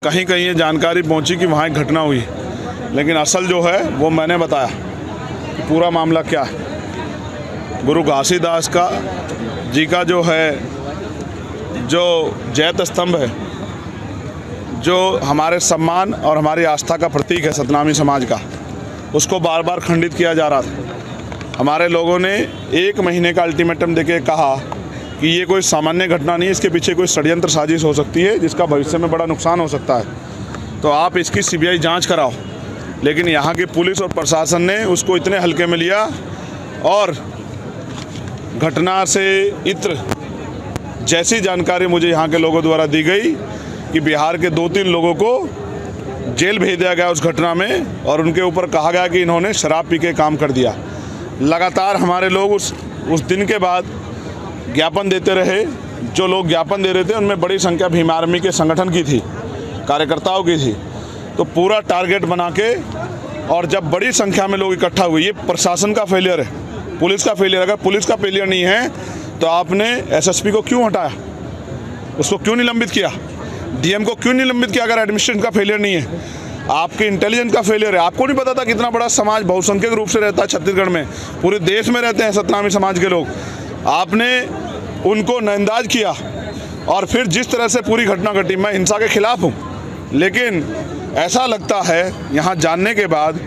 कहीं कहीं ये जानकारी पहुंची कि वहाँ एक घटना हुई, लेकिन असल जो है वो मैंने बताया कि पूरा मामला क्या है। गुरु घासीदास जी का जो है जो जैत स्तंभ है, जो हमारे सम्मान और हमारी आस्था का प्रतीक है सतनामी समाज का, उसको बार बार खंडित किया जा रहा था। हमारे लोगों ने 1 महीने का अल्टीमेटम देके कहा कि ये कोई सामान्य घटना नहीं है, इसके पीछे कोई षड्यंत्र साजिश हो सकती है जिसका भविष्य में बड़ा नुकसान हो सकता है, तो आप इसकी सीबीआई जांच कराओ। लेकिन यहाँ की पुलिस और प्रशासन ने उसको इतने हल्के में लिया और घटना से इत्र जैसी जानकारी मुझे यहाँ के लोगों द्वारा दी गई कि बिहार के 2-3 लोगों को जेल भेज दिया गया उस घटना में, और उनके ऊपर कहा गया कि इन्होंने शराब पी के काम कर दिया। लगातार हमारे लोग उस दिन के बाद ज्ञापन देते रहे। जो लोग ज्ञापन दे रहे थे उनमें बड़ी संख्या भीम आर्मी के संगठन की थी, कार्यकर्ताओं की थी। तो पूरा टारगेट बना के, और जब बड़ी संख्या में लोग इकट्ठा हुए, ये प्रशासन का फेलियर है, पुलिस का फेलियर। अगर पुलिस का फेलियर नहीं है तो आपने एसएसपी को क्यों हटाया, उसको क्यों निलंबित किया, डीएम को क्यों निलंबित किया? अगर एडमिनिस्ट्रेशन का फेलियर नहीं है, आपके इंटेलिजेंस का फेलियर है। आपको नहीं पता था कितना बड़ा समाज बहुसंख्यक रूप से रहता है छत्तीसगढ़ में, पूरे देश में रहते हैं सतनामी समाज के लोग। आपने उनको नजरअंदाज किया और फिर जिस तरह से पूरी घटना घटी, मैं हिंसा के खिलाफ हूँ, लेकिन ऐसा लगता है यहाँ जानने के बाद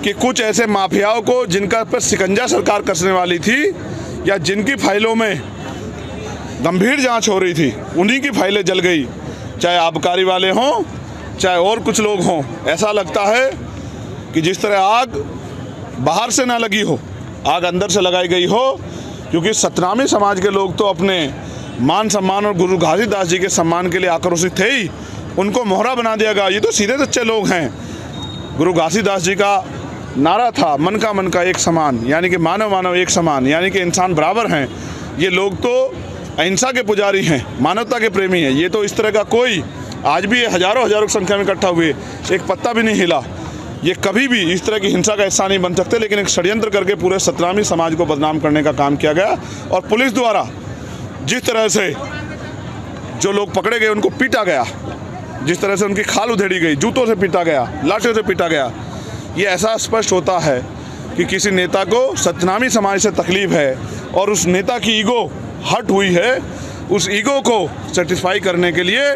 कि कुछ ऐसे माफियाओं को जिनका पर शिकंजा सरकार कसने वाली थी या जिनकी फाइलों में गंभीर जांच हो रही थी, उन्हीं की फाइलें जल गई, चाहे आबकारी वाले हों चाहे और कुछ लोग हों। ऐसा लगता है कि जिस तरह आग बाहर से ना लगी हो, आग अंदर से लगाई गई हो, क्योंकि सतनामी समाज के लोग तो अपने मान सम्मान और गुरु घासीदास जी के सम्मान के लिए आक्रोशित थे ही, उनको मोहरा बना दिया गया। ये तो सीधे सच्चे लोग हैं। गुरु घासीदास जी का नारा था मन का एक समान, यानी कि मानव एक समान, यानी कि इंसान बराबर हैं। ये लोग तो अहिंसा के पुजारी हैं, मानवता के प्रेमी हैं। ये तो इस तरह का कोई, आज भी ये हजारों की संख्या में इकट्ठा हुए, एक पत्ता भी नहीं हिला। ये कभी भी इस तरह की हिंसा का हिस्सा नहीं बन सकते, लेकिन एक षड्यंत्र करके पूरे सतनामी समाज को बदनाम करने का काम किया गया। और पुलिस द्वारा जिस तरह से जो लोग पकड़े गए उनको पीटा गया, जिस तरह से उनकी खाल उधेड़ी गई, जूतों से पीटा गया, लाठियों से पीटा गया, ये ऐसा स्पष्ट होता है कि किसी नेता को सतनामी समाज से तकलीफ है और उस नेता की ईगो हर्ट हुई है। उस ईगो को सेटिस्फाई करने के लिए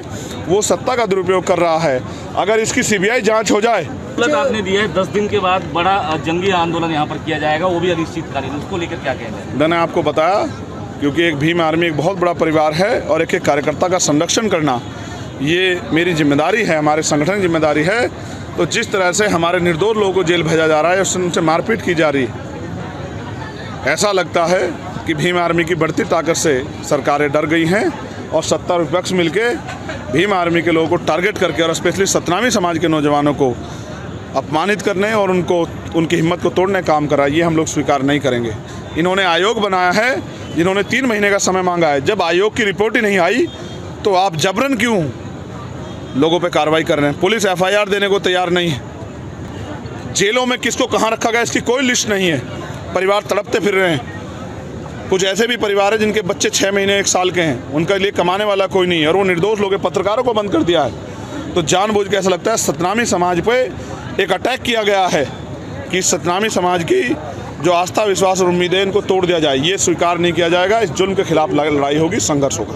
वो सत्ता का दुरुपयोग कर रहा है। अगर इसकी सीबीआई जांच हो जाए, आपने दिया है 10 दिन के बाद बड़ा जंगी आंदोलन यहाँ पर किया जाएगा, वो भी अनिश्चितकालीन, उसको लेकर क्या कहना है? मैंने आपको बताया, क्योंकि एक भीम आर्मी एक बहुत बड़ा परिवार है और एक कार्यकर्ता का संरक्षण करना ये मेरी जिम्मेदारी है, हमारे संगठन की जिम्मेदारी है। तो जिस तरह से हमारे निर्दोष लोगों को जेल भेजा जा रहा है, उनसे मारपीट की जा रही है, ऐसा लगता है कि भीम आर्मी की बढ़ती ताकत से सरकारें डर गई हैं और सत्ता और विपक्ष मिलके भीम आर्मी के लोगों को टारगेट करके और स्पेशली सतनामी समाज के नौजवानों को अपमानित करने और उनकी हिम्मत को तोड़ने का काम करा। ये हम लोग स्वीकार नहीं करेंगे। इन्होंने आयोग बनाया है, जिन्होंने 3 महीने का समय मांगा है। जब आयोग की रिपोर्ट ही नहीं आई तो आप जबरन क्यों लोगों पे कार्रवाई कर रहे हैं? पुलिस एफआईआर देने को तैयार नहीं है। जेलों में किसको कहाँ रखा गया इसकी कोई लिस्ट नहीं है। परिवार तड़पते फिर रहे हैं। कुछ ऐसे भी परिवार हैं जिनके बच्चे 6 महीने 1 साल के हैं, उनके लिए कमाने वाला कोई नहीं है, और वो निर्दोष लोग पत्रकारों को बंद कर दिया है। तो जानबूझ के ऐसा लगता है सतनामी समाज पे एक अटैक किया गया है कि सतनामी समाज की जो आस्था विश्वास और उम्मीदें इनको तोड़ दिया जाए। ये स्वीकार नहीं किया जाएगा। इस जुल्म के खिलाफ लड़ाई होगी, संघर्ष होगा।